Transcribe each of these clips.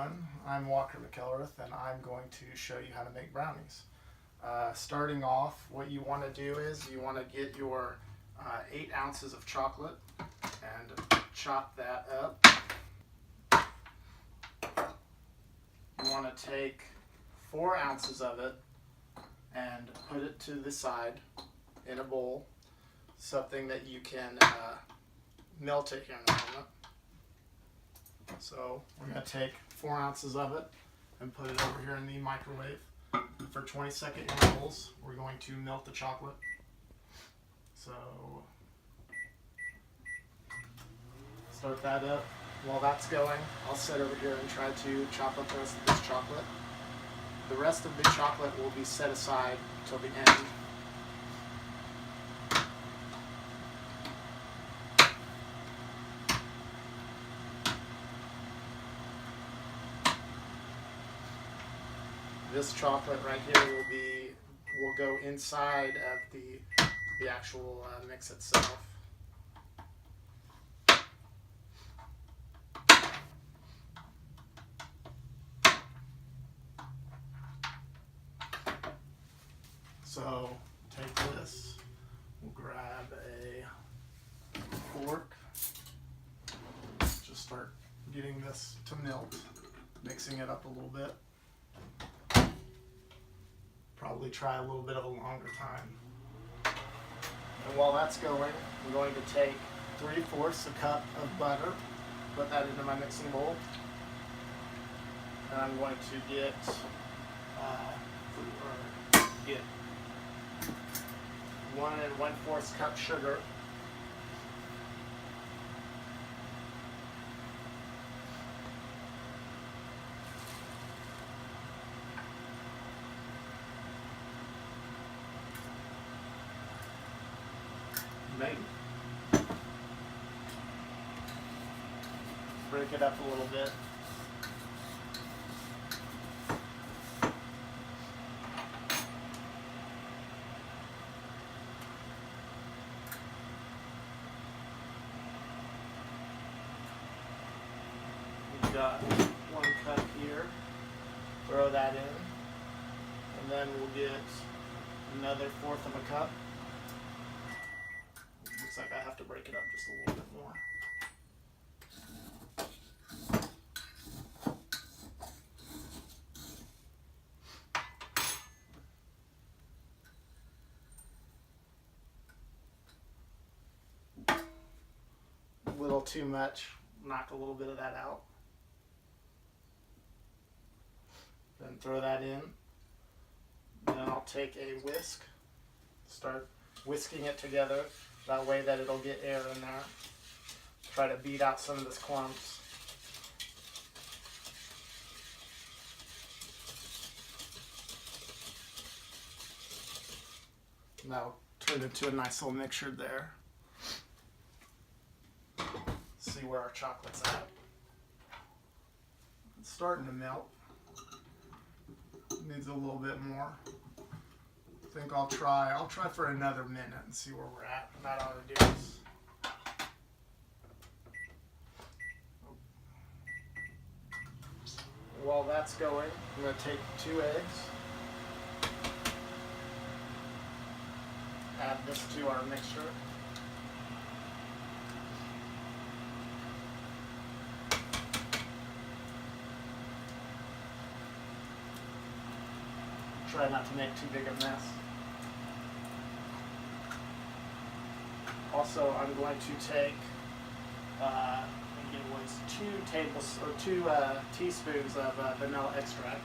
everyone, I'm Walker McElrath and I'm going to show you how to make brownies. Starting off, what you want to do is you want to get your 8 ounces of chocolate and chop that up. You want to take 4 ounces of it and put it to the side in a bowl, something that you can melt it here in a moment. So we're going to take 4 ounces of it and put it over here in the microwave. For 20-second intervals, we're going to melt the chocolate. So start that up. While that's going, I'll sit over here and try to chop up the rest of this chocolate. The rest of the chocolate will be set aside till the end. This chocolate right here will go inside of the actual mix itself. So take this, we'll grab a fork, just start getting this to melt, mixing it up a little bit. Probably try a little bit of a longer time. And while that's going, I'm going to take 3/4 a cup of butter, put that into my mixing bowl, and I'm going to get 1 1/4 cup sugar. Maybe. Break it up a little bit. We've got 1 cup here. Throw that in. And then we'll get another 1/4 of a cup. Looks like I have to break it up just a little bit more. A little too much. Knock a little bit of that out. Then throw that in. Then I'll take a whisk. Start whisking it together. That way that it'll get air in there. Try to beat out some of this clumps. And that'll turn into a nice little mixture there. See where our chocolate's at. It's starting to melt. Needs a little bit more. I think I'll try for another minute and see where we're at. That ought to do this. While that's going, I'm going to take 2 eggs. Add this to our mixture. Try not to make too big a mess. Also, I'm going to take, I think it was 2 teaspoons of vanilla extract.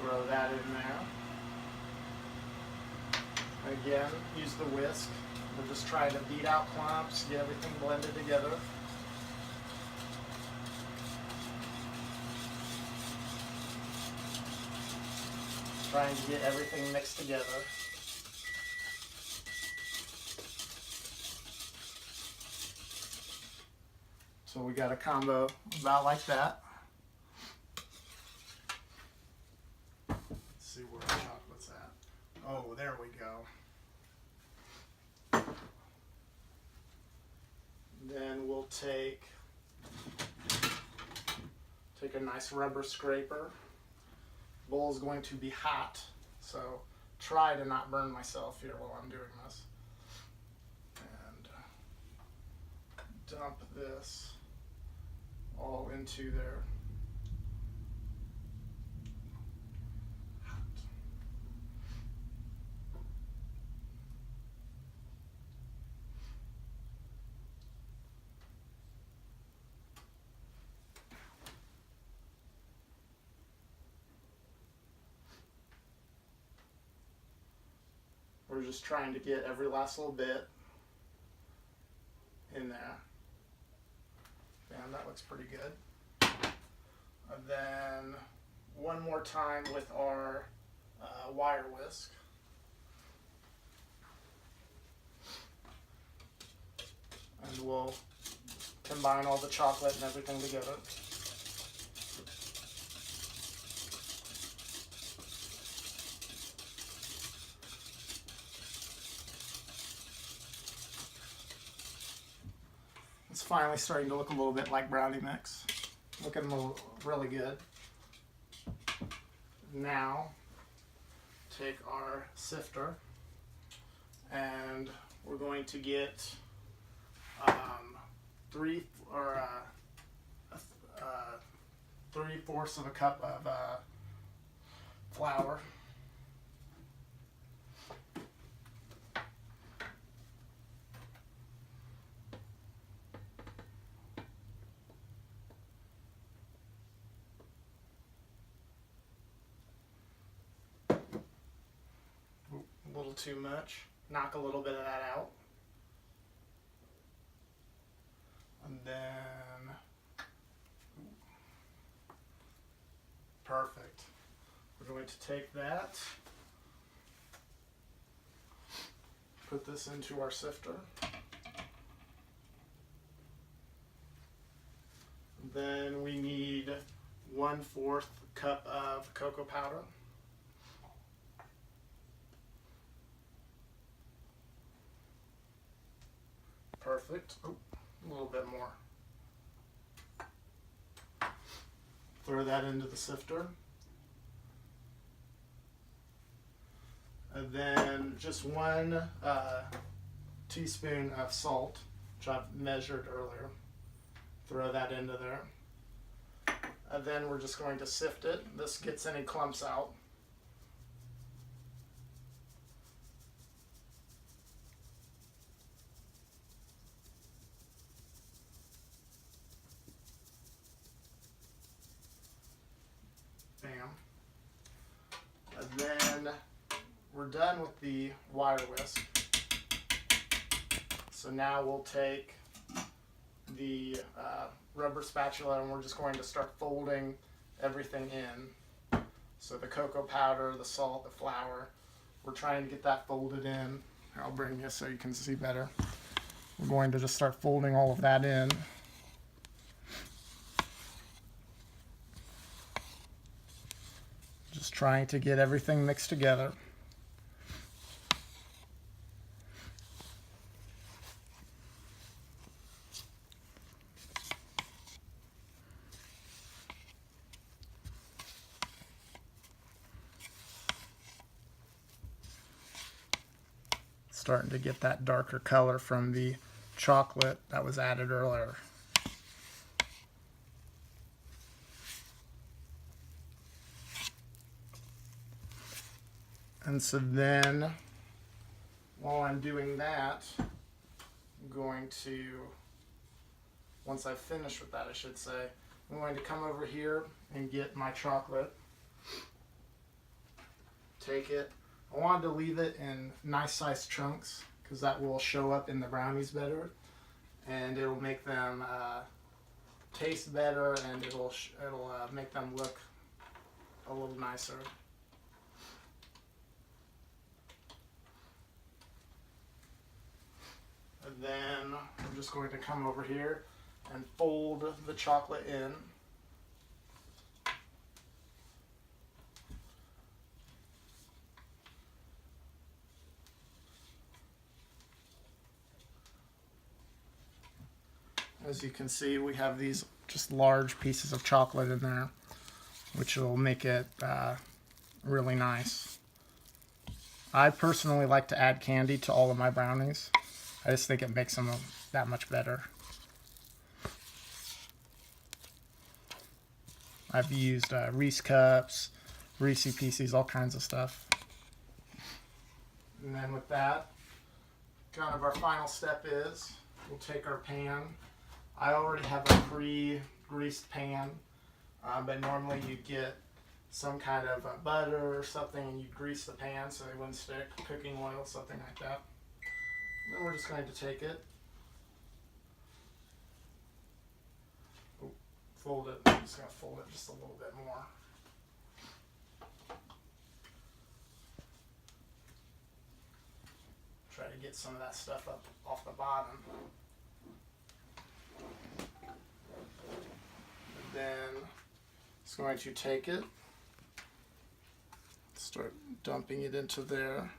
Throw that in there. Again, use the whisk. We're just trying to beat out clumps, get everything blended together. Trying to get everything mixed together. So we got a combo about like that. Oh, there we go. Then we'll take a nice rubber scraper. Bowl is going to be hot, so try to not burn myself here while I'm doing this. And dump this all into there. We're just trying to get every last little bit in there. And that looks pretty good. And then one more time with our wire whisk. And we'll combine all the chocolate and everything together. It's finally starting to look a little bit like brownie mix. Looking really good. Now, take our sifter and we're going to get 3/4 of a cup of flour. A little too much. Knock a little bit of that out. And then, perfect. We're going to take that, put this into our sifter. Then we need 1/4 cup of cocoa powder. Perfect. Oh, a little bit more. Throw that into the sifter. And then just 1 teaspoon of salt, which I've measured earlier. Throw that into there. And then we're just going to sift it. This gets any clumps out. Bam. And then we're done with the wire whisk. So now we'll take the rubber spatula and we're just going to start folding everything in. So the cocoa powder, the salt, the flour, we're trying to get that folded in. I'll bring you so you can see better. We're going to just start folding all of that in. Just trying to get everything mixed together. Starting to get that darker color from the chocolate that was added earlier. And so then, while I'm doing that, I'm going to, once I've finished with that, I should say, I'm going to come over here and get my chocolate. Take it. I wanted to leave it in nice sized chunks because that will show up in the brownies better, and it'll make them taste better, and it'll make them look a little nicer. And then I'm just going to come over here and fold the chocolate in. As you can see, we have these just large pieces of chocolate in there, which will make it really nice. I personally like to add candy to all of my brownies. I just think it makes them that much better. I've used Reese cups, Reese Pieces, all kinds of stuff. And then with that, kind of our final step is we'll take our pan. I already have a pre-greased pan, but normally you get some kind of butter or something and you grease the pan so they wouldn't stick, cooking oil, something like that. Then we're just going to take it, fold it. I'm just going to fold it just a little bit more. Try to get some of that stuff up off the bottom. And then it's going to take it, start dumping it into there.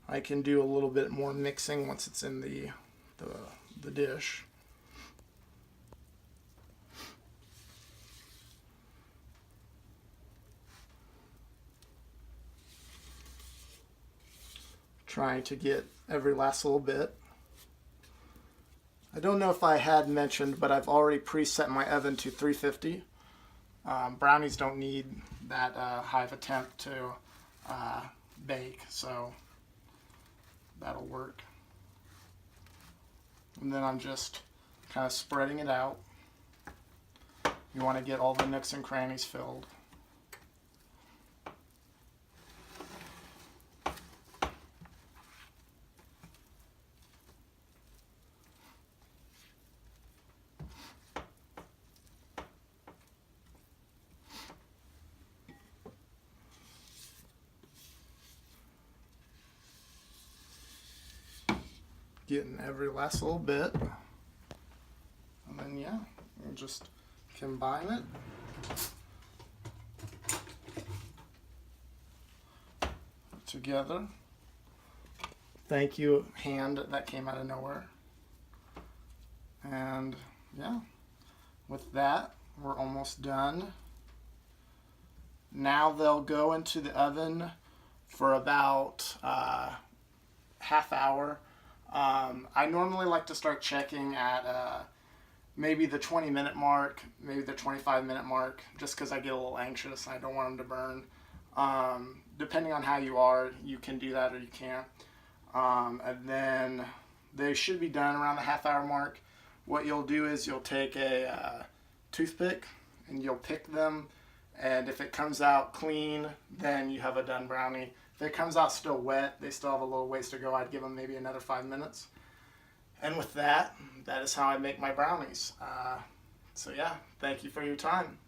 I can do a little bit more mixing once it's in the dish. Trying to get every last little bit. I don't know if I had mentioned, but I've already preset my oven to 350. Brownies don't need that high of a temp to bake, so that'll work. And then I'm just kind of spreading it out. You want to get all the nooks and crannies filled. Getting every last little bit, and then yeah, we'll just combine it. Together. Thank you, hand that came out of nowhere. And yeah, with that, we're almost done. Now they'll go into the oven for about half hour. I normally like to start checking at maybe the 20-minute mark, maybe the 25-minute mark, just because I get a little anxious. I don't want them to burn. Depending on how you are, you can do that or you can't. And then they should be done around the half-hour mark. What you'll do is you'll take a toothpick and you'll pick them, and if it comes out clean, then you have a done brownie. If it comes out still wet, they still have a little ways to go. I'd give them maybe another 5 minutes. And with that, that is how I make my brownies. So yeah, thank you for your time.